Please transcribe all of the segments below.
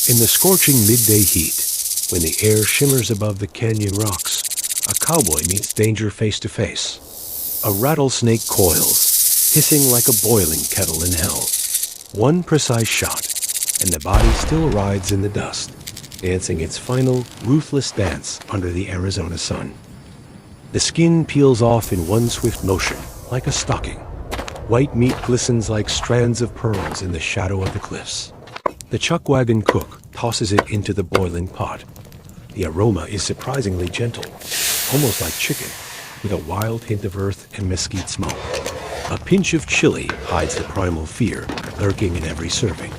In the scorching midday heat, when the air shimmers above the canyon rocks, a cowboy meets danger face to face. A rattlesnake coils, hissing like a boiling kettle in hell. One precise shot, and the body still rides in the dust, dancing its final, ruthless dance under the Arizona sun. The skin peels off in one swift motion, like a stocking. White meat glistens like strands of pearls in the shadow of the cliffs. The chuck wagon cook tosses it into the boiling pot. The aroma is surprisingly gentle, almost like chicken, with a wild hint of earth and mesquite smoke. A pinch of chili hides the primal fear lurking in every serving.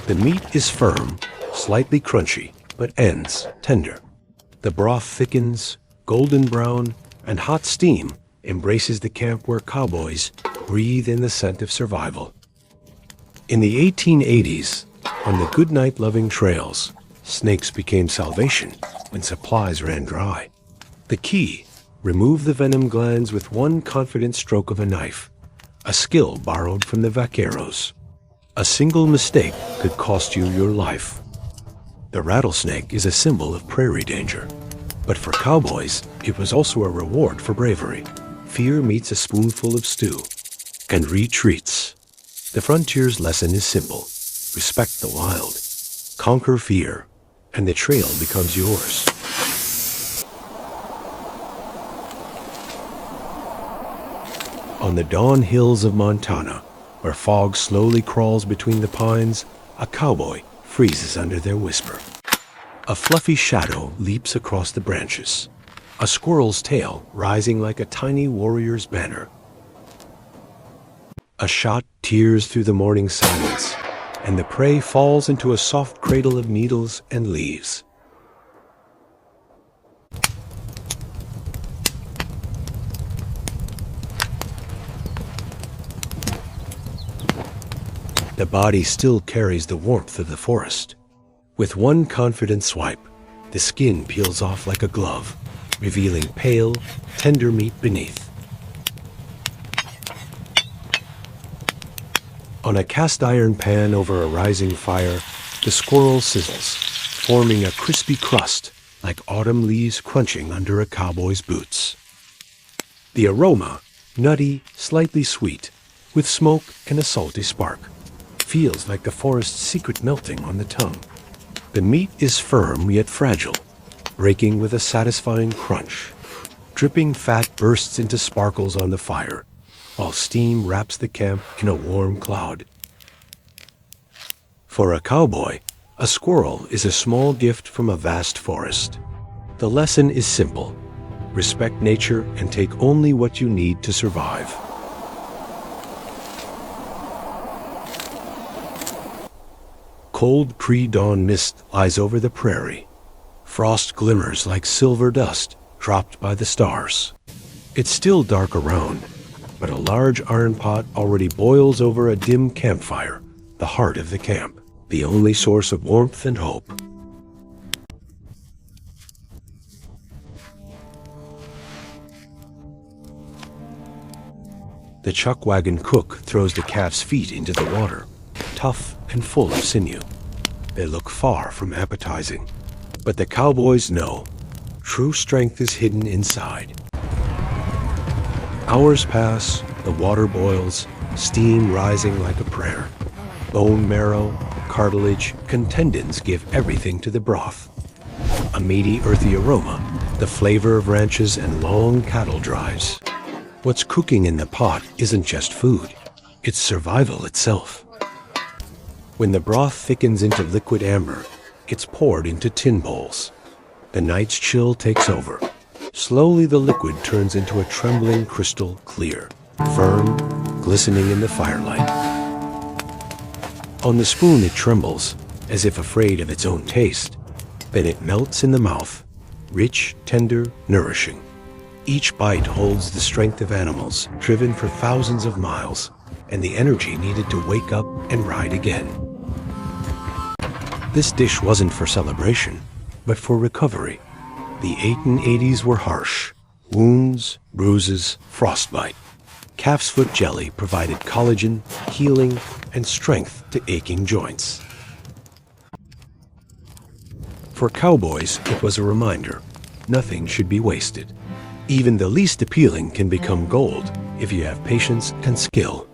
The meat is firm, slightly crunchy, but ends tender. The broth thickens, golden brown, and hot steam embraces the camp where cowboys breathe in the scent of survival. In the 1880s, on the goodnight-loving trails, snakes became salvation when supplies ran dry. The key: remove the venom glands with one confident stroke of a knife, a skill borrowed from the vaqueros. A single mistake could cost you your life. The rattlesnake is a symbol of prairie danger, but for cowboys, it was also a reward for bravery. Fear meets a spoonful of stew, and retreats. The frontier's lesson is simple: respect the wild, conquer fear, and the trail becomes yours. On the dawn hills of Montana, where fog slowly crawls between the pines, a cowboy freezes under their whisper. A fluffy shadow leaps across the branches, a squirrel's tail rising like a tiny warrior's banner. A shot tears through the morning silence, and the prey falls into a soft cradle of needles and leaves. The body still carries the warmth of the forest. With one confident swipe, the skin peels off like a glove, revealing pale, tender meat beneath. On a cast iron pan over a rising fire, the squirrel sizzles, forming a crispy crust like autumn leaves crunching under a cowboy's boots. The aroma, nutty, slightly sweet, with smoke and a salty spark, feels like the forest's secret melting on the tongue. The meat is firm yet fragile, breaking with a satisfying crunch. Dripping fat bursts into sparkles on the fire, while steam wraps the camp in a warm cloud. For a cowboy, a squirrel is a small gift from a vast forest. The lesson is simple: respect nature and take only what you need to survive. Cold pre-dawn mist lies over the prairie. Frost glimmers like silver dust dropped by the stars. It's still dark around, but a large iron pot already boils over a dim campfire, the heart of the camp, the only source of warmth and hope. The chuck wagon cook throws the calf's feet into the water, tough and full of sinew. They look far from appetizing, but the cowboys know true strength is hidden inside. Hours pass, the water boils, steam rising like a prayer. Bone marrow, cartilage, and tendons give everything to the broth. A meaty, earthy aroma, the flavor of ranches and long cattle drives. What's cooking in the pot isn't just food, it's survival itself. When the broth thickens into liquid amber, it's poured into tin bowls. The night's chill takes over. Slowly the liquid turns into a trembling crystal clear, firm, glistening in the firelight. On the spoon it trembles, as if afraid of its own taste. Then it melts in the mouth, rich, tender, nourishing. Each bite holds the strength of animals driven for thousands of miles, and the energy needed to wake up and ride again. This dish wasn't for celebration, but for recovery. The 1880s were harsh. Wounds, bruises, frostbite. Calf's foot jelly provided collagen, healing, and strength to aching joints. For cowboys, it was a reminder. Nothing should be wasted. Even the least appealing can become gold if you have patience and skill.